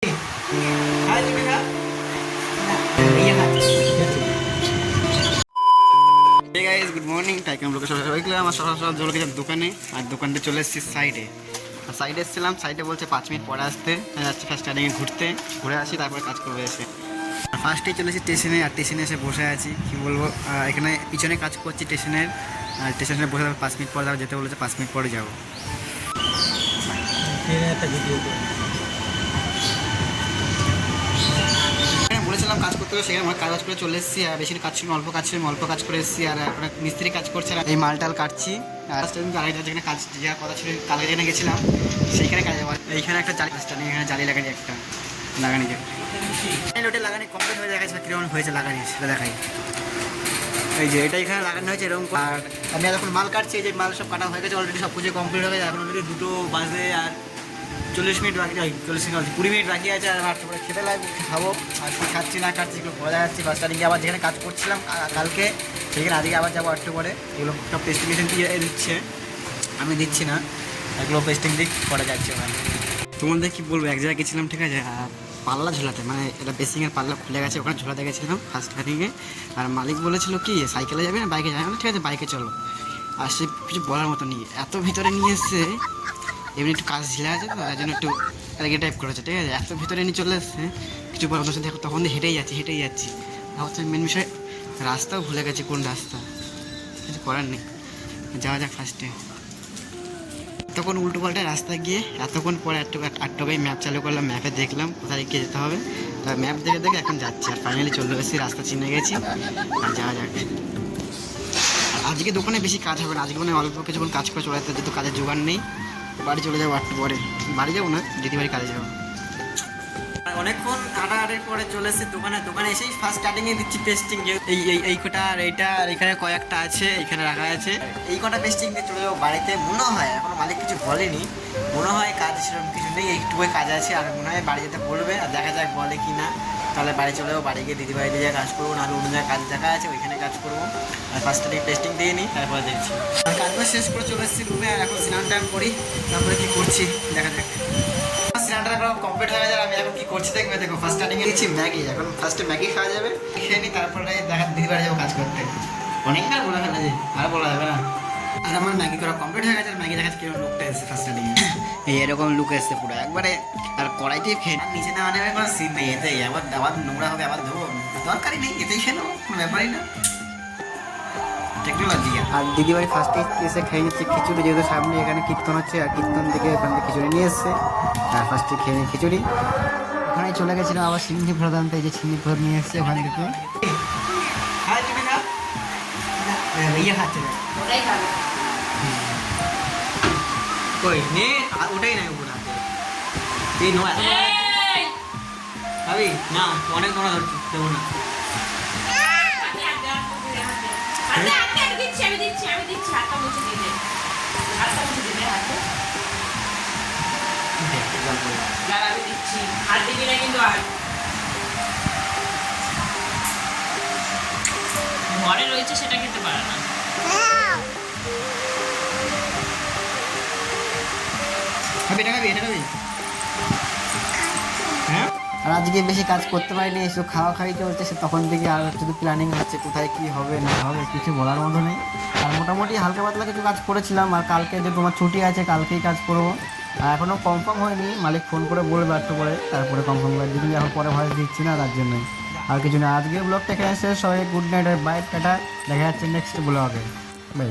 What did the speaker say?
good morning টাইকাম লোকের সবাই আমার সকাল সকাল জল গেছিলাম দোকানে আর দোকানটা চলে এসেছি সাইডে এসেছিলাম সাইডে বলছে 5 মিনিট পরে আসতে যাচ্ছি ফার্স্ট স্টার্টিংয়ে ঘুরে আসি তারপরে কাজ করবো এসে ফার্স্টেই চলে এসেছি স্টেশনে আর স্টেশনে এসে বসে আছি কী বলবো এখানে পিছনে কাজ করছি স্টেশনের আর স্টেশনে বসে 5 মিনিট পরে যেতে বলেছে 5 মিনিট পরে যাবো বলেছিলাম কাজ করতে হবে সেখানে আমার কাজ করে চলে এসেছি আর বেশি কাজ ছিল অল্প কাজ করে এসেছি আর এখন মিস্ত্রি কাজ করছে আর এই মালটাল কাটছি আর আরেকটা যেখানে কাজ যাওয়ার কথা ছিল কালকে যেখানে গেছিলাম সেইখানে কাজ এইখানে একটা জালি কাজটা এখানে জালি লাগানি একটা লাগানি ওটা লাগানি কমপ্লিট হয়ে দেখাচ্ছে কীরকম হয়েছে লাগানি সেটা দেখাই এই যে এটা এখানে লাগানো হয়েছে এরকম আর আমি এখন মাল কাটছি এই যে মাল সব কাটা হয়ে গেছে অলরেডি সব কিছু কমপ্লিট হয়ে গেছে এখন অলরেডি 2 বাজে আর 40 মিনিট বাকি 20 মিনিট বাকি আছে আর তারপরে খেতে লাগবে খাবো আর কি খাচ্ছি না খাচ্ছি এগুলো পরে যাচ্ছি বাস স্টার্টিংয়ে আবার যেখানে কাজ করছিলাম কালকে সেখানে আজকে আবার যাবো একটু পরে এগুলো সব পেস্টিমেশন দিয়ে দিচ্ছে আমি দিচ্ছি না এগুলো পেস্টিং দিক পরে যাচ্ছে ওখানে তোমাদের কী বলবো এক জায়গায় গেছিলাম ঠিক আছে পাল্লা ঝোলাতে মানে এটা বেসিংয়ের পাল্লা খুলে গেছে ওখানে ঝোলাতে গেছিলাম ফার্স্ট স্টার্টিংয়ে আর মালিক বলেছিল কি সাইকেলে যাবে না বাইকে যাবে না ঠিক আছে বাইকে চলো আর সে কিছু বলার মতো নিয়ে এত ভিতরে নিয়ে এসছে এমনি একটু কাজ ঝিলে আছে তো তার জন্য একটু আগে টাইপ করেছে ঠিক আছে এত ভিতরে নিয়ে চলে এসছে কিছু বলার মতো দেখো তখন হেঁটেই যাচ্ছি আর হচ্ছে মেন বিষয় রাস্তাও ভুলে গেছি কোন রাস্তা কিছু করার নেই যাওয়া যাক ফার্স্টে তখন উল্টো পাল্টা রাস্তা গিয়ে এতক্ষণ পরে আটটায় ম্যাপ চালু করলাম ম্যাপে দেখলাম কোথায় গিয়ে যেতে হবে তার ম্যাপ দেখে এখন যাচ্ছি আর ফাইনালি চলে এসেছি রাস্তা চিনে গেছি আর যাওয়া যাক আজকে দোকানে বেশি কাজ হবে না আজকে মানে অল্প কিছুক্ষণ কাজ করে চলে যেতে যেহেতু কাজের জোগাড় নেই বাড়ি চলে যাবো একটু পরে বাড়ি যাবো না দিদি বাড়ি কাজে যাবো অনেকক্ষণ আটার পরে চলে এসেছি দোকানে এসেই ফার্স্ট স্টার্টিংয়ে দিচ্ছি পেস্টিং যে এই কটা আর এইটা আর এখানে কয়েকটা আছে এখানে রাখা আছে এই কটা পেস্টিং দিয়ে চলে যাবো বাড়িতে মনে হয় এখনো মালিক কিছু বলেনি মনে হয় কাজ সেরকম কিছু নেই এইটুকুই কাজ আছে আর মনে হয় বাড়ি যেতে বলবে আর দেখা যাক বলে কি না তাহলে বাড়ি চলে যাবো বাড়ি গিয়ে দিদি বাড়িতে যা কাজ করবো নাহলে অন্য জায়গায় কাজ দেখা আছে ওইখানে কাজ করবো আর ফার্স্ট স্টার্টিং পেস্টিং দিয়ে নিই তারপরে দেখছি আর কাজগুলো শেষ করে চলে এসেছি রুমে আর এখন স্নান টান করি তারপরে কী করছি দেখা যাক স্নানটা এখন কমপ্লিট হয়ে গেছে আমি এখন কী করছি দেখো ফার্স্ট স্টার্টিংয়ে দিচ্ছি ম্যাগি এখন ফার্স্টে ম্যাগি খাওয়া যাবে খেয়ে নিই তারপরে দেখা দিদি বাড়ি যাবো কাজ করতে অনেকবার বলা ফেলা যে আর বলা যাবে না আর আমার ম্যাগি করা কমপ্লিট হয়ে গেছে আর ম্যাগি দেখাচ্ছে কিরকম লুকটা এসেছে ফার্স্ট স্টার্টিংয়ে এই এরকম লুক এসছে পুরো একবারে আর কড়াইতেই খেয়ে নিচে না মানে কোনো সিন নেই এতেই আবার নোংরা হবে আবার ধোবো দরকারই নেই এতেই খেয়ে নেবো কোনো ব্যাপারই না টেকনোলজি আর দিদিবাড়ি ফার্স্টে এসে খেয়ে নিচ্ছে খিচুড়ি যেহেতু সামনে এখানে কীর্তন হচ্ছে আর কীর্তন থেকে ওখান থেকে খিচুড়ি নিয়ে এসছে আর ফার্স্টে খেয়ে নিই খিচুড়ি ওখানে চলে গেছিলাম আবার সিন্নি ফেরত আনতে এই যে সিন্নি ফেরত নিয়ে এসছে ওখান থেকে ইয়ে খাচ্ছে কই নে ওটাই নাই উপর হাতে এই নোয়া ভাবি না অনেক নোনা ধরছি দেবো না ঘরে রয়েছে সেটা খেতে পারে না আর আজকে বেশি কাজ করতে পারিনি এসব খাওয়া খাওয়াই চলছে সে তখন থেকে আর শুধু প্ল্যানিং হচ্ছে কোথায় কী হবে না হবে কিছু বলার মতো নেই আর মোটামুটি হালকা পাতলা কিছু কাজ করেছিলাম আর কালকে যে তোমার ছুটি আছে কালকেই কাজ করবো আর এখনও কনফার্ম হয়নি মালিক ফোন করে বলবে একটু পরে তারপরে কনফার্ম করে দিদি এখন পরে ভয়েস দিচ্ছি না তার জন্যই আর কিছু না আজকে ব্লগটা এখানে শেষ সবাই গুড নাইট আর বাই টাটা দেখা যাচ্ছে নেক্সট ব্লগে বাই